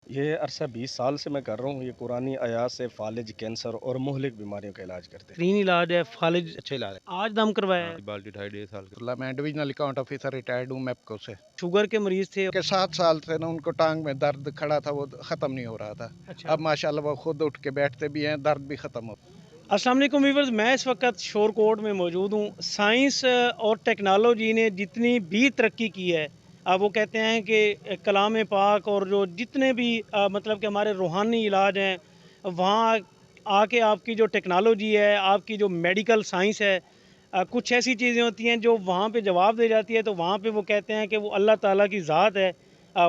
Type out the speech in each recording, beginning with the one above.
یہ عرصہ 20 سال سے میں کر رہا ہوں. یہ قرآنی آیات سے فالج، کینسر اور مہلک بیماریوں کا علاج کرتے ہیں. ترین علاج ہے فالج. اچھے علاج ہے. آج دم کروایا ہے. بالٹی 2.5 سال میں ڈویژنل اکاؤنٹ آفیسر ریٹائرڈ ہوں میپکو سے. شوگر کے مریض تھے. 7 سال سے نا ان کو ٹانگ میں درد کھڑا تھا، وہ ختم نہیں ہو رہا تھا. اچھا. اب ماشاءاللہ وہ خود اٹھ کے بیٹھتے بھی ہیں، درد بھی ختم ہو. السلام علیکم ویورز، میں اس وقت شور کوٹ میں موجود ہوں. سائنس اور ٹیکنالوجی نے جتنی بھی ترقی کی ہے، وہ کہتے ہیں کہ کلام پاک اور جو جتنے بھی مطلب کہ ہمارے روحانی علاج ہیں، وہاں آ کے آپ کی جو ٹیکنالوجی ہے، آپ کی جو میڈیکل سائنس ہے، کچھ ایسی چیزیں ہوتی ہیں جو وہاں پہ جواب دے جاتی ہے. تو وہاں پہ وہ کہتے ہیں کہ وہ اللہ تعالیٰ کی ذات ہے،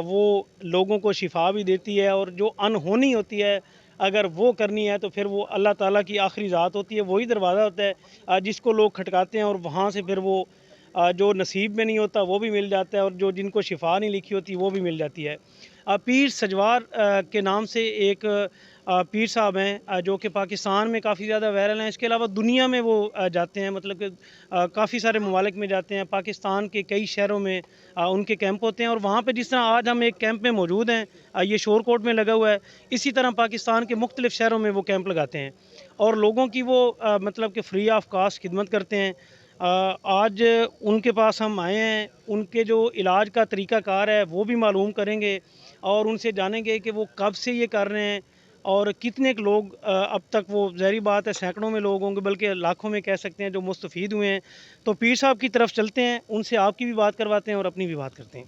وہ لوگوں کو شفا بھی دیتی ہے. اور جو انہونی ہوتی ہے اگر وہ کرنی ہے تو پھر وہ اللہ تعالیٰ کی آخری ذات ہوتی ہے، وہی دروازہ ہوتا ہے جس کو لوگ کھٹکاتے ہیں، اور وہاں سے پھر وہ جو نصیب میں نہیں ہوتا وہ بھی مل جاتا ہے، اور جو جن کو شفا نہیں لکھی ہوتی وہ بھی مل جاتی ہے. پیر سجوار کے نام سے ایک پیر صاحب ہیں جو کہ پاکستان میں کافی زیادہ وائرل ہیں. اس کے علاوہ دنیا میں وہ جاتے ہیں، مطلب کہ کافی سارے ممالک میں جاتے ہیں. پاکستان کے کئی شہروں میں ان کے کیمپ ہوتے ہیں، اور وہاں پہ جس طرح آج ہم ایک کیمپ میں موجود ہیں، یہ شور کوٹ میں لگا ہوا ہے، اسی طرح پاکستان کے مختلف شہروں میں وہ کیمپ لگاتے ہیں اور لوگوں کی وہ مطلب کہ فری آف کاسٹ خدمت کرتے ہیں. آج ان کے پاس ہم آئے ہیں، ان کے جو علاج کا طریقہ کار ہے وہ بھی معلوم کریں گے، اور ان سے جانیں گے کہ وہ کب سے یہ کر رہے ہیں اور کتنے لوگ اب تک، وہ ظاہری بات ہے سینکڑوں میں لوگ ہوں گے بلکہ لاکھوں میں کہہ سکتے ہیں جو مستفید ہوئے ہیں. تو پیر صاحب کی طرف چلتے ہیں، ان سے آپ کی بھی بات کرواتے ہیں اور اپنی بھی بات کرتے ہیں.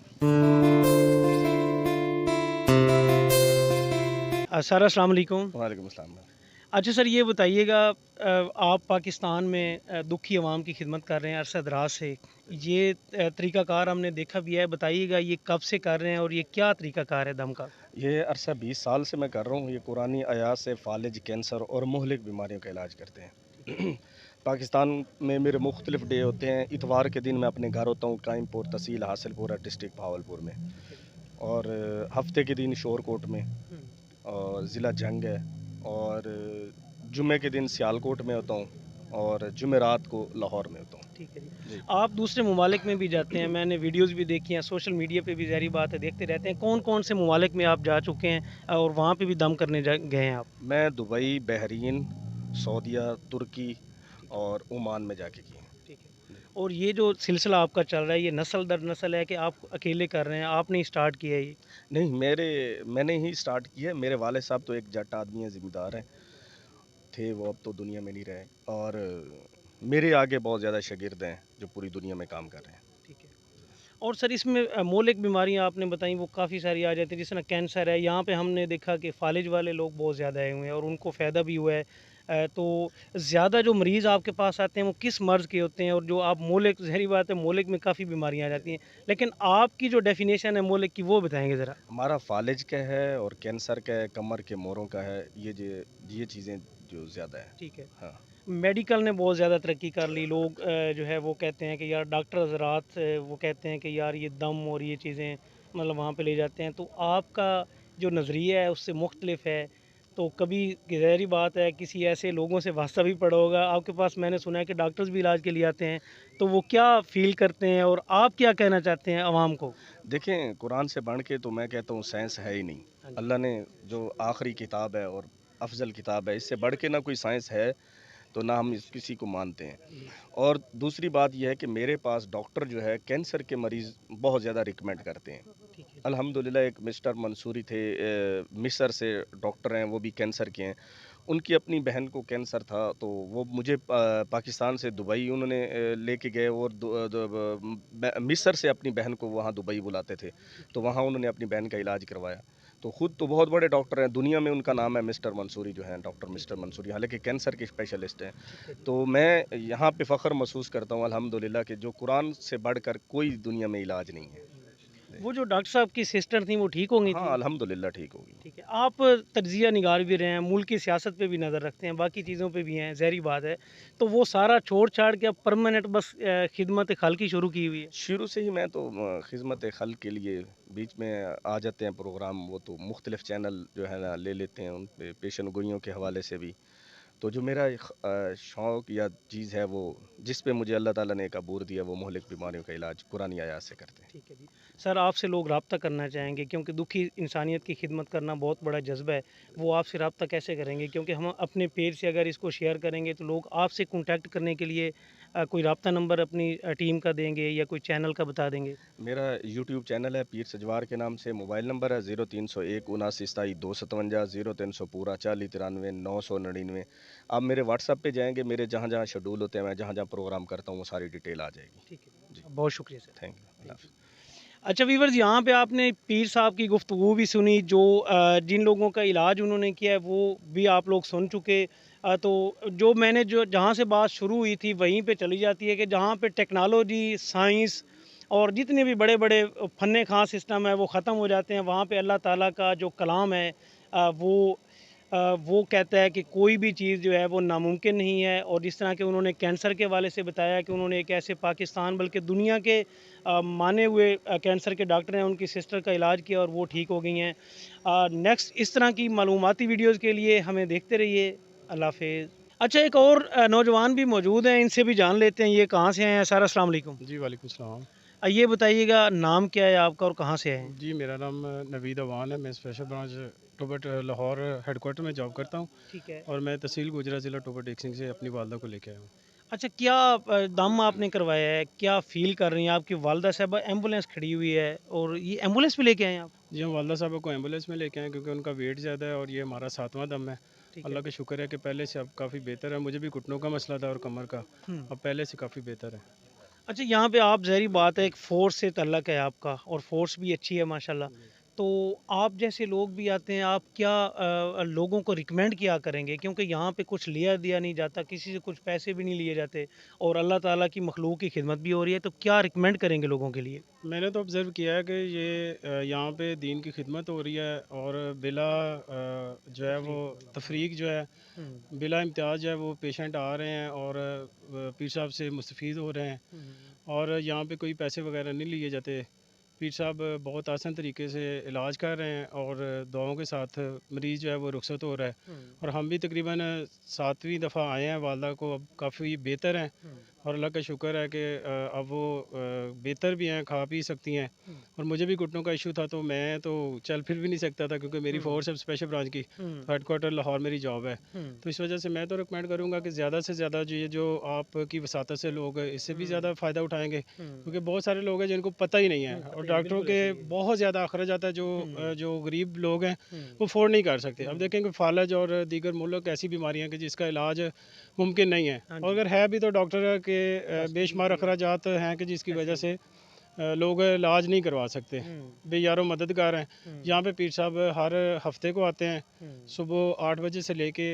سر السلام علیکم. وعلیکم السلام. اچھا سر، یہ بتائیے گا، آپ پاکستان میں دکھی عوام کی خدمت کر رہے ہیں عرصہ دراز سے، یہ طریقہ کار ہم نے دیکھا بھی ہے، بتائیے گا یہ کب سے کر رہے ہیں اور یہ کیا طریقہ کار ہے دم کا؟ یہ عرصہ 20 سال سے میں کر رہا ہوں. یہ قرآنی آیات سے فالج، کینسر اور مہلک بیماریوں کا علاج کرتے ہیں. پاکستان میں میرے مختلف ڈے ہوتے ہیں. اتوار کے دن میں اپنے گھر ہوتا ہوں، قائم پور تحصیل حاصل پورہ ڈسٹرکٹ بھاولپور میں، اور ہفتے کے دن شور کوٹ میں، اور ضلع جنگ ہے، اور جمعے کے دن سیالکوٹ میں ہوتا ہوں، اور جمعرات کو لاہور میں ہوتا ہوں. ٹھیک ہے جی. جی. آپ دوسرے ممالک میں بھی جاتے ہیں، میں نے ویڈیوز بھی دیکھی ہیں، سوشل میڈیا پہ بھی ظاہری بات ہے دیکھتے رہتے ہیں. کون کون سے ممالک میں آپ جا چکے ہیں اور وہاں پہ بھی دم کرنے گئے ہیں آپ؟ میں دبئی، بحرین، سعودیہ، ترکی اور عمان میں جا کے کی ہیں. ٹھیک ہے. اور یہ جو سلسلہ آپ کا چل رہا ہے، یہ نسل در نسل ہے کہ آپ اکیلے کر رہے ہیں، آپ نے اسٹارٹ کیا ہے یہ؟ نہیں، میں نے ہی اسٹارٹ کی ہے. میرے والد صاحب تو ایک جٹ آدمی ہیں، ذمہ دار ہیں تھے، وہ اب تو دنیا میں نہیں رہے، اور میرے آگے بہت زیادہ شاگرد ہیں جو پوری دنیا میں کام کر رہے ہیں. ٹھیک ہے. اور سر اس میں مہلک بیماریاں آپ نے بتائیں وہ کافی ساری آ جاتی ہیں، جس طرح کینسر ہے. یہاں پہ ہم نے دیکھا کہ فالج والے لوگ بہت زیادہ آئے ہوئے ہیں اور ان کو فائدہ بھی ہوا ہے. تو زیادہ جو مریض آپ کے پاس آتے ہیں وہ کس مرض کے ہوتے ہیں؟ اور جو آپ مہلک، ظاہری بات ہے مہلک میں کافی بیماریاں آ جاتی ہیں، لیکن آپ کی جو ڈیفینیشن ہے مہلک کی وہ بتائیں گے ذرا. ہمارا فالج کا ہے اور کینسر کا ہے، کمر کے موڑوں کا ہے، یہ چیزیں جو زیادہ ہیں. ٹھیک ہے. ہاں. میڈیکل نے بہت زیادہ ترقی کر لی. لوگ جو ہے وہ کہتے ہیں کہ یار ڈاکٹر حضرات وہ کہتے ہیں کہ یار یہ دم اور یہ چیزیں مطلب وہاں پہ لے جاتے ہیں. تو آپ کا جو نظریہ ہے اس سے مختلف ہے. تو کبھی ظاہری بات ہے کسی ایسے لوگوں سے واسطہ بھی پڑا ہوگا آپ کے پاس، میں نے سنا ہے کہ ڈاکٹرز بھی علاج کے لیے آتے ہیں، تو وہ کیا فیل کرتے ہیں اور آپ کیا کہنا چاہتے ہیں عوام کو؟ دیکھیں، قرآن سے بڑھ کے تو میں کہتا ہوں سائنس ہے ہی نہیں. اللہ نے جو آخری کتاب ہے اور افضل کتاب ہے، اس سے بڑھ کے نہ کوئی سائنس ہے تو نہ ہم کسی کو مانتے ہیں. اور دوسری بات یہ ہے کہ میرے پاس ڈاکٹر جو ہے کینسر کے مریض بہت زیادہ ریکمینڈ کرتے ہیں. الحمدللہ ایک مسٹر منصوری تھے، مصر سے ڈاکٹر ہیں، وہ بھی کینسر کے ہیں. ان کی اپنی بہن کو کینسر تھا تو وہ مجھے پاکستان سے دبئی انہوں نے لے کے گئے، اور مصر سے اپنی بہن کو وہاں دبئی بلاتے تھے، تو وہاں انہوں نے اپنی بہن کا علاج کروایا. تو خود تو بہت بڑے ڈاکٹر ہیں دنیا میں، ان کا نام ہے مسٹر منصوری جو ہیں، ڈاکٹر مسٹر منصوری، حالانکہ کینسر کے اسپیشلسٹ ہیں. تو میں یہاں پہ فخر محسوس کرتا ہوں الحمدللہ کہ جو قرآن سے بڑھ کر کوئی دنیا میں علاج نہیں ہے. وہ جو ڈاکٹر صاحب کی سسٹر تھیں وہ ٹھیک ہوں گی ہاں تھیں؟ الحمدللہ ٹھیک ہوگی. ٹھیک ہے. آپ تجزیہ نگار بھی رہے ہیں، ملک کی سیاست پہ بھی نظر رکھتے ہیں، باقی چیزوں پہ بھی ہیں، ظاہری بات ہے. تو وہ سارا چھوڑ چھاڑ کے اب پرماننٹ بس خدمت خلق کی شروع کی ہوئی ہے؟ شروع سے ہی میں تو خدمت خلق کے لیے بیچ میں آ جاتے ہیں پروگرام، وہ تو مختلف چینل جو ہے نا لے لیتے ہیں، ان پہ پیشن گوئیوں کے حوالے سے بھی. تو جو میرا شوق یا چیز ہے وہ جس پہ مجھے اللہ تعالیٰ نے ایک عبور دیا، وہ مہلک بیماریوں کا علاج قرآنی آیات سے کرتے ہیں. ٹھیک ہے جی. سر آپ سے لوگ رابطہ کرنا چاہیں گے کیونکہ دکھی انسانیت کی خدمت کرنا بہت بڑا جذبہ ہے، وہ آپ سے رابطہ کیسے کریں گے؟ کیونکہ ہم اپنے پیج سے اگر اس کو شیئر کریں گے تو لوگ آپ سے کانٹیکٹ کرنے کے لیے کوئی رابطہ نمبر اپنی ٹیم کا دیں گے یا کوئی چینل کا بتا دیں گے؟ میرا یوٹیوب چینل ہے پیر سجوار کے نام سے، موبائل نمبر ہے 0301 79 27 297 0300 پورا 40 93 999۔ آپ میرے واٹس ایپ پہ جائیں گے، میرے جہاں جہاں شیڈول ہوتے ہیں، میں جہاں جہاں پروگرام کرتا ہوں وہ ساری ڈیٹیل آ جائے گی۔ ٹھیک ہے جی بہت شکریہ سر۔ تھینک یو، اللہ حافظ۔ اچھا ویورز، یہاں پہ آپ نے پیر صاحب کی گفتگو بھی سنی، جو جن لوگوں کا علاج انہوں نے کیا ہے وہ بھی آپ لوگ سن چکے۔ تو جو میں نے جہاں سے بات شروع ہوئی تھی وہیں پہ چلی جاتی ہے کہ جہاں پہ ٹیکنالوجی، سائنس اور جتنے بھی بڑے بڑے فن خاص سسٹم ہے وہ ختم ہو جاتے ہیں، وہاں پہ اللہ تعالیٰ کا جو کلام ہے وہ کہتا ہے کہ کوئی بھی چیز جو ہے وہ ناممکن نہیں ہے۔ اور جس طرح کہ انہوں نے کینسر کے حوالے سے بتایا کہ انہوں نے ایک ایسے پاکستان بلکہ دنیا کے مانے ہوئے کینسر کے ڈاکٹر ہیں، ان کی سسٹر کا علاج کیا اور وہ ٹھیک ہو گئی ہیں۔ نیکسٹ اس طرح کی معلوماتی ویڈیوز کے لیے ہمیں دیکھتے رہیے۔ اللہ حافظ۔ اچھا ایک اور نوجوان بھی موجود ہیں، ان سے بھی جان لیتے ہیں یہ کہاں سے ہیں۔ سارا السلام علیکم۔ جی وعلیکم السلام۔ یہ بتائیے گا نام کیا ہے آپ کا اور کہاں سے ہیں؟ جی میرا نام نوید اوان ہے، میں اسپیشل برانچ ٹوبٹ لاہور ہیڈ کوارٹر میں جاب کرتا ہوں، ٹھیک ہے۔ اور میں تحصیل گوجرا ضلع ٹوبٹ ایک سنگھ سے اپنی والدہ کو لے کے آیا ہوں۔ اچھا کیا دم آپ نے کروایا ہے، کیا فیل کر رہی ہیں؟ آپ کی والدہ صاحبہ ایمبولینس کھڑی ہوئی ہے اور یہ ایمبولینس پہ لے کے آئے ہیں آپ؟ جی ہم والدہ صاحبہ کو ایمبولینس میں لے کے آئے کیونکہ ان کا ویٹ زیادہ ہے اور یہ ہمارا 7واں دم ہے۔ ٹھیک ہے۔ اللہ کا شکر ہے کہ پہلے سے اب کافی بہتر ہے، مجھے بھی گھٹنوں کا مسئلہ تھا اور کمر کا، اب پہلے سے کافی بہتر ہے۔ اچھا یہاں پہ آپ ظاہری بات ہے ایک فورس سے تعلق ہے آپ کا، اور فورس بھی اچھی ہے ماشاءاللہ، تو آپ جیسے لوگ بھی آتے ہیں، آپ کیا لوگوں کو ریکمینڈ کیا کریں گے؟ کیونکہ یہاں پہ کچھ لیا دیا نہیں جاتا، کسی سے کچھ پیسے بھی نہیں لیے جاتے، اور اللہ تعالیٰ کی مخلوق کی خدمت بھی ہو رہی ہے، تو کیا ریکمینڈ کریں گے لوگوں کے لیے؟ میں نے تو آبزرو کیا ہے کہ یہ یہاں پہ دین کی خدمت ہو رہی ہے، اور بلا جو ہے وہ تفریق جو ہے، بلا امتیاز جو ہے وہ پیشنٹ آ رہے ہیں اور پیر صاحب سے مستفید ہو رہے ہیں، اور یہاں پہ کوئی پیسے وغیرہ نہیں لیے جاتے۔ پیر صاحب بہت آسان طریقے سے علاج کر رہے ہیں اور دعاؤں کے ساتھ مریض جو ہے وہ رخصت ہو رہا ہے، اور ہم بھی تقریباً 7ویں دفعہ آئے ہیں، والدہ کو اب کافی بہتر ہیں، اور اللہ کا شکر ہے کہ اب وہ بہتر بھی ہیں، کھا پی سکتی ہیں۔ اور مجھے بھی گھٹنوں کا ایشو تھا تو میں تو چل پھر بھی نہیں سکتا تھا کیونکہ میری فورس ہے اسپیشل برانچ کی، تو ہیڈ کوارٹر لاہور میری جاب ہے، تو اس وجہ سے میں تو ریکمینڈ کروں گا کہ زیادہ سے زیادہ جو آپ کی وساطت سے لوگ اس سے بھی زیادہ فائدہ اٹھائیں گے، کیونکہ بہت سارے لوگ ہیں جن کو پتہ ہی نہیں ہے، اور ڈاکٹروں کے بہت زیادہ اخراجات ہے جو غریب لوگ ہیں وہ افورڈ نہیں کر سکتے۔ اب دیکھیں کہ فالج اور دیگر ملک ایسی بیماریاں کہ جس کا علاج ممکن نہیں ہے، اور اگر ہے بھی تو ڈاکٹر کے بے شمار اخراجات ہیں کہ جس کی وجہ سے لوگ علاج نہیں کروا سکتے، بے یارو مددگار ہیں۔ یہاں پہ پیر صاحب ہر ہفتے کو آتے ہیں، صبح 8 بجے سے لے کے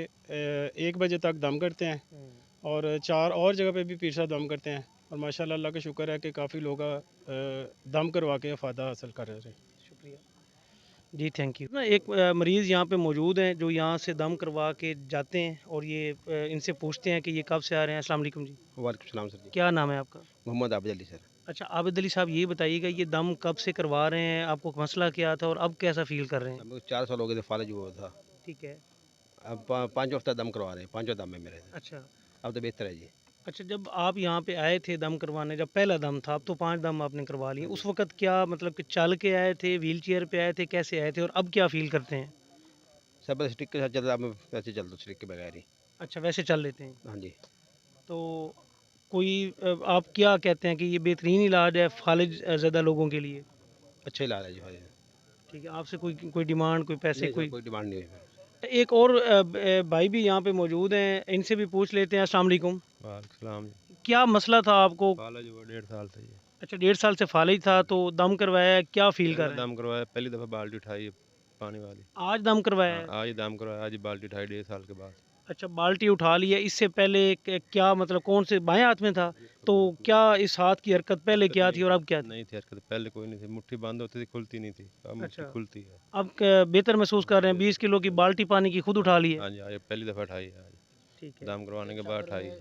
1 بجے تک دم کرتے ہیں، اور 4 اور جگہ پہ بھی پیر صاحب دم کرتے ہیں، اور ماشاءاللہ اللہ کا شکر ہے کہ کافی لوگ دم کروا کے فائدہ حاصل کر رہے ہیں۔ شکریہ جی، تھینک یو۔ ایک مریض یہاں پہ موجود ہیں جو یہاں سے دم کروا کے جاتے ہیں، اور یہ ان سے پوچھتے ہیں کہ یہ کب سے آ رہے ہیں۔ السلام علیکم جی، وعلیکم السلام سر جی، کیا نام ہے آپ کا؟ محمد عابد علی سر۔ اچھا عابد علی صاحب، یہ بتائیے گا یہ دم کب سے کروا رہے ہیں، آپ کو مسئلہ کیا تھا اور اب کیسا فیل کر رہے ہیں؟ ہم کو 4 سال ہو گئے تھے، فالج ہوا تھا، ٹھیک ہے۔ اب 5 ہفتہ دم کروا رہے ہیں، 5واں دم ہے میرے، اچھا اب تو بہتر ہے جی۔ اچھا، جب آپ یہاں پہ آئے تھے دم کروانے، جب پہلا دم تھا، اب تو 5 دم آپ نے کروا لیے، اس وقت کیا مطلب کہ چل کے آئے تھے، ویل چیئر پہ آئے تھے، کیسے آئے تھے اور اب کیا فیل کرتے ہیں؟ سر بس اسٹک کے ساتھ چل رہا ہے، میں ویسے چلتا ہوں اسٹک کے بغیر ہی۔ اچھا ویسے چل لیتے ہیں، ہاں جی، تو کوئی آپ کیا کہتے ہیں کہ یہ بہترین علاج ہے فالج زدہ لوگوں کے لیے؟ اچھا علاج ہے جی بھائی۔ ٹھیک ہے، آپ سے کوئی ڈیمانڈ، کوئی پیسے، نہیں سر کوئی؟ کوئی ڈیمانڈ نہیں ہے۔ ایک اور بھائی بھی یہاں پہ موجود ہیں، ان سے بھی پوچھ لیتے ہیں۔ السلام علیکم، وعلیکم السلام۔ کیا مسئلہ تھا آپ کو؟ فالج ہوا 1.5 سال سے جی، اچھا 1.5 سال سے فالج تھا، تو دم کروایا ہے، کیا فیل کر پہلا رہے ہیں؟ دم کروایا، پہلی دفعہ بالٹی اٹھائی پانی والی، آج دم کروایا ہاں ہے؟ آج دم کروایا، آج بالٹی اٹھائی 1.5 سال کے بعد۔ اچھا بالٹی اٹھا لی ہے، اس سے پہلے کیا مطلب کون سے بائیں ہاتھ میں تھا، تو کیا اس ہاتھ کی حرکت پہلے حرکت کیا نہیں تھی اور اب کیا تھی؟ نہیں تھی حرکت، پہلے کوئی نہیں تھی، مٹھی بند ہوتی تھی کھلتی نہیں تھی، اب مٹھی اچھا کھلتی ہے۔ اب بہتر محسوس کر رہے ہیں؟ 20 کلو کی بالٹی پانی کی خود اٹھا لی ہے؟ ہاں جی، آج پہلی دفعہ اٹھائی ہے، آج ٹھیک ہے۔ دم کروانے کے بعد اٹھائی ہے،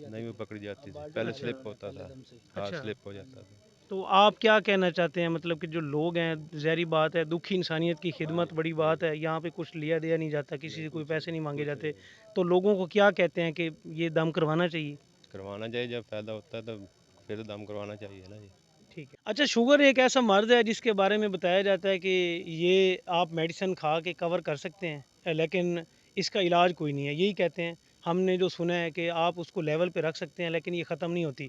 نہیں وہ پکڑی جاتی تھی، پہلے سلپ ہوتا تھا، ہاتھ اچھا سلپ ہو جاتا تھا۔ تو آپ کیا کہنا چاہتے ہیں، مطلب کہ جو لوگ ہیں، ظاہری بات ہے دکھی انسانیت کی خدمت بڑی بات ہے، یہاں پہ کچھ لیا دیا نہیں جاتا، کسی سے کوئی پیسے نہیں مانگے جاتے، تو لوگوں کو کیا کہتے ہیں کہ یہ دم کروانا چاہیے؟ کروانا چاہیے، جب فائدہ ہوتا ہے تو پھر دم کروانا چاہیے نا جی۔ ٹھیک ہے. اچھا شوگر ایک ایسا مرض ہے جس کے بارے میں بتایا جاتا ہے کہ یہ آپ میڈیسن کھا کے کور کر سکتے ہیں لیکن اس کا علاج کوئی نہیں ہے, یہی کہتے ہیں. ہم نے جو سنا ہے کہ آپ اس کو لیول پہ رکھ سکتے ہیں لیکن یہ ختم نہیں ہوتی.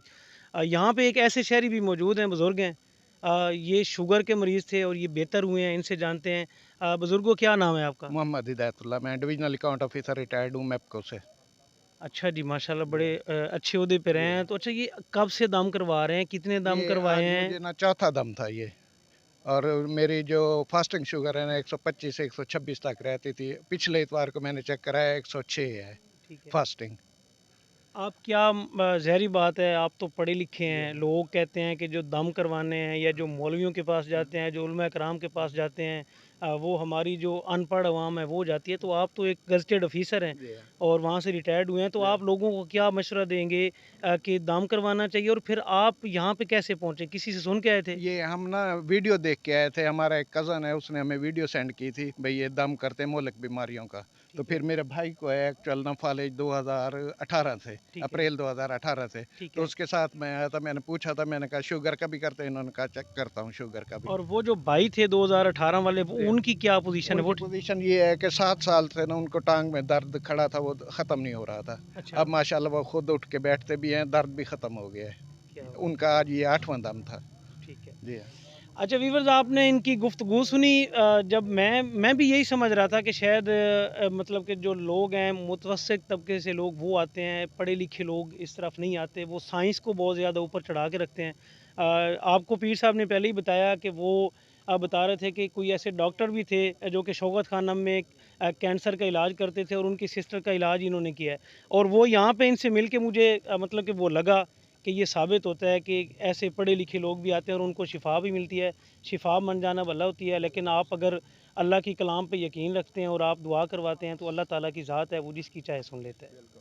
یہاں پہ ایک ایسے شہری بھی موجود ہیں, بزرگ ہیں, یہ شوگر کے مریض تھے اور یہ بہتر ہوئے ہیں, ان سے جانتے ہیں. بزرگوں کیا نام ہے آپ کا؟ محمد ہدایت اللہ, میں ڈویژنل اکاؤنٹ آفیسر ریٹائرڈ ہوں میپکو سے. اچھا جی, ماشاءاللہ بڑے اچھے عہدے پہ رہے ہیں. تو اچھا یہ کب سے دم کروا رہے ہیں, کتنے دم یہ کروائے آج ہیں؟ مجھے نا چوتھا دم تھا یہ, اور میری جو فاسٹنگ شوگر ہے نا 125 سے 126 تک رہتی تھی. پچھلے اتوار کو میں نے چیک کرایا 106 ہے ٹھیک ہے. فاسٹنگ. آپ کیا ظاہری بات ہے, آپ تو پڑھے لکھے ہیں. لوگ کہتے ہیں کہ جو دم کروانے ہیں یا جو مولویوں کے پاس جاتے ہیں, جو علماء کرام کے پاس جاتے ہیں, وہ ہماری جو ان پڑھ عوام ہے وہ جاتی ہے. تو آپ تو ایک گزٹیڈ آفیسر ہیں اور وہاں سے ریٹائرڈ ہوئے ہیں, تو آپ لوگوں کو کیا مشورہ دیں گے کہ دم کروانا چاہیے؟ اور پھر آپ یہاں پہ کیسے پہنچے, کسی سے سن کے آئے تھے؟ یہ ہم نا ویڈیو دیکھ کے آئے تھے. ہمارا ایک کزن ہے, اس نے ہمیں ویڈیو سینڈ کی تھی بھئی یہ دم کرتے ہیں مہلک بیماریوں کا. تو پھر میرے بھائی کو ہے ایکچوئل نا فالج 2018 سے, اپریل 2018 سے, تو اس کے ساتھ میں آیا تھا. میں نے پوچھا تھا, میں نے کہا شوگر کا بھی کرتے ہیں؟ انہوں نے کہا چیک کرتا ہوں شوگر کا بھی. اور وہ جو بھائی تھے 2018 والے, ان کی کیا پوزیشن ہے؟ ان کی پوزیشن یہ ہے کہ 7 سال سے نا ان کو ٹانگ میں درد کھڑا تھا, وہ ختم نہیں ہو رہا تھا. اچھا, اب ماشاءاللہ وہ خود اٹھ کے بیٹھتے بھی ہیں, درد بھی ختم ہو گیا ہے. ان کا آج یہ 8واں دم تھا. ٹھیک ہے. جی اچھا ویورز, آپ نے ان کی گفتگو سنی. جب میں بھی یہی سمجھ رہا تھا کہ شاید مطلب کہ جو لوگ ہیں متوسط طبقے سے لوگ وہ آتے ہیں, پڑھے لکھے لوگ اس طرف نہیں آتے, وہ سائنس کو بہت زیادہ اوپر چڑھا کے رکھتے ہیں. آپ کو پیر صاحب نے پہلے ہی بتایا کہ وہ بتا رہے تھے کہ کوئی ایسے ڈاکٹر بھی تھے جو کہ شوکت خانہ میں کینسر کا علاج کرتے تھے اور ان کی سسٹر کا علاج انہوں نے کیا ہے. اور وہ یہاں پہ ان سے مل کے مجھے مطلب کہ وہ لگا کہ یہ ثابت ہوتا ہے کہ ایسے پڑھے لکھے لوگ بھی آتے ہیں اور ان کو شفا بھی ملتی ہے. شفا من جانا بھلا ہوتی ہے, لیکن آپ اگر اللہ کی کلام پہ یقین رکھتے ہیں اور آپ دعا کرواتے ہیں تو اللہ تعالیٰ کی ذات ہے, وہ جس کی چاہے سن لیتا ہے.